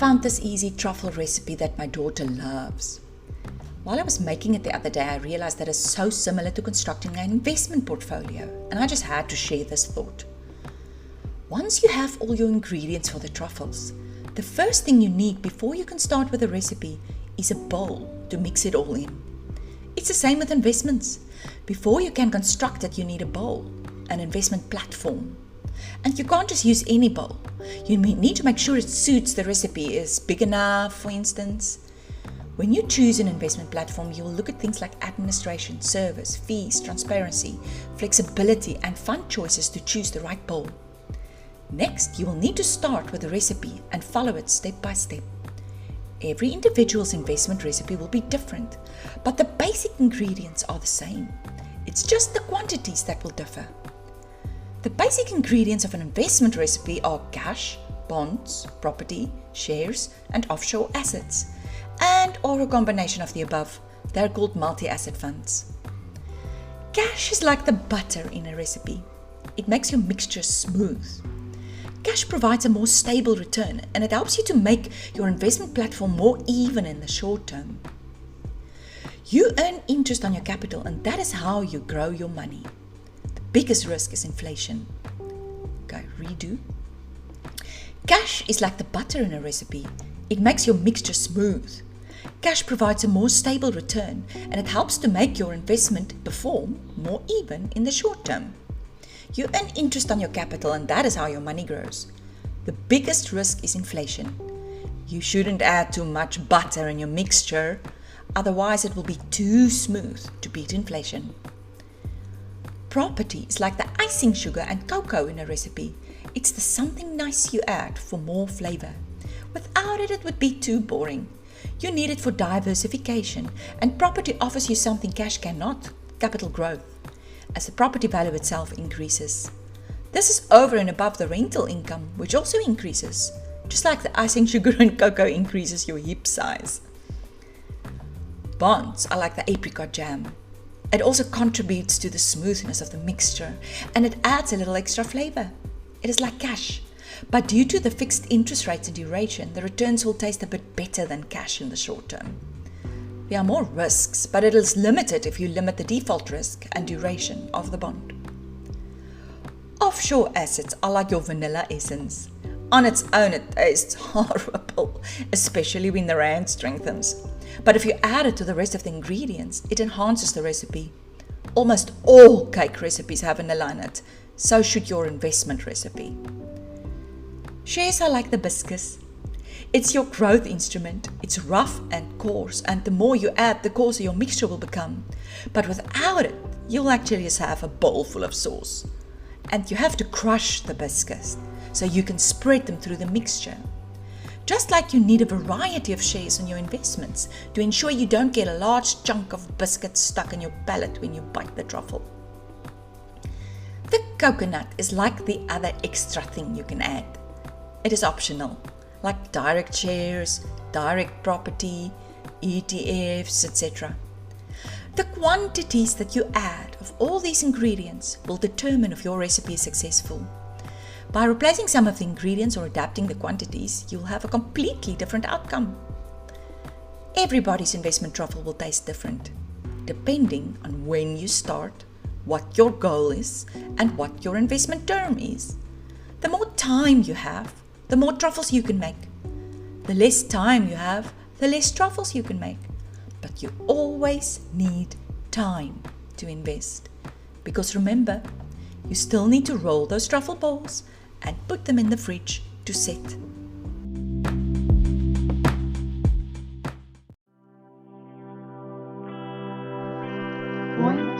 found this easy truffle recipe that my daughter loves. While I was making it the other day, I realized that it's so similar to constructing an investment portfolio, and I just had to share this thought. Once you have all your ingredients for the truffles, the first thing you need before you can start with a recipe is a bowl to mix it all in. It's the same with investments. Before you can construct it, you need a bowl, an investment platform. And you can't just use any bowl. You need to make sure it suits the recipe, is big enough, for instance. When you choose an investment platform, you will look at things like administration, service, fees, transparency, flexibility, and fund choices to choose the right bowl. Next, you will need to start with a recipe and follow it step by step. Every individual's investment recipe will be different, but the basic ingredients are the same. It's just the quantities that will differ. The basic ingredients of an investment recipe are cash, bonds, property, shares, and offshore assets, and or a combination of the above. They're called multi-asset funds. Cash is like the butter in a recipe. It makes your mixture smooth. Cash provides a more stable return, and it helps you to make your investment platform more even in the short term. You earn interest on your capital, and that is how you grow your money. The biggest risk is inflation. Okay, redo. Cash is like the butter in a recipe. It makes your mixture smooth. Cash provides a more stable return, and it helps to make your investment perform more even in the short term. You earn interest on your capital, and that is how your money grows. The biggest risk is inflation. You shouldn't add too much butter in your mixture, otherwise it will be too smooth to beat inflation. Property is like the icing sugar and cocoa in a recipe. It's the something nice you add for more flavor. Without it, it would be too boring. You need it for diversification, and property offers you something cash cannot: capital growth, as the property value itself increases. This is over and above the rental income, which also increases, just like the icing sugar and cocoa increases your hip size. Bonds are like the apricot jam. It also contributes to the smoothness of the mixture, and it adds a little extra flavor. It is like cash, but due to the fixed interest rates and duration, the returns will taste a bit better than cash in the short term. There are more risks, but it is limited if you limit the default risk and duration of the bond. Offshore assets are like your vanilla essence. On its own, it tastes horrible, especially when the rand strengthens. But if you add it to the rest of the ingredients, it enhances the recipe. Almost all cake recipes have vanilla in it, so should your investment recipe. Shares are like the biscuits. It's your growth instrument. It's rough and coarse, and the more you add, the coarser your mixture will become. But without it, you'll actually just have a bowl full of sauce. And you have to crush the biscuits so you can spread them through the mixture. Just like you need a variety of shares in your investments to ensure you don't get a large chunk of biscuit stuck in your palate when you bite the truffle. The coconut is like the other extra thing you can add. It is optional, like direct shares, direct property, ETFs, etc. The quantities that you add of all these ingredients will determine if your recipe is successful. By replacing some of the ingredients or adapting the quantities, you'll have a completely different outcome. Everybody's investment truffle will taste different, depending on when you start, what your goal is, and what your investment term is. The more time you have, the more truffles you can make. The less time you have, the less truffles you can make. But you always need time to invest. Because remember, you still need to roll those truffle balls and put them in the fridge to set. One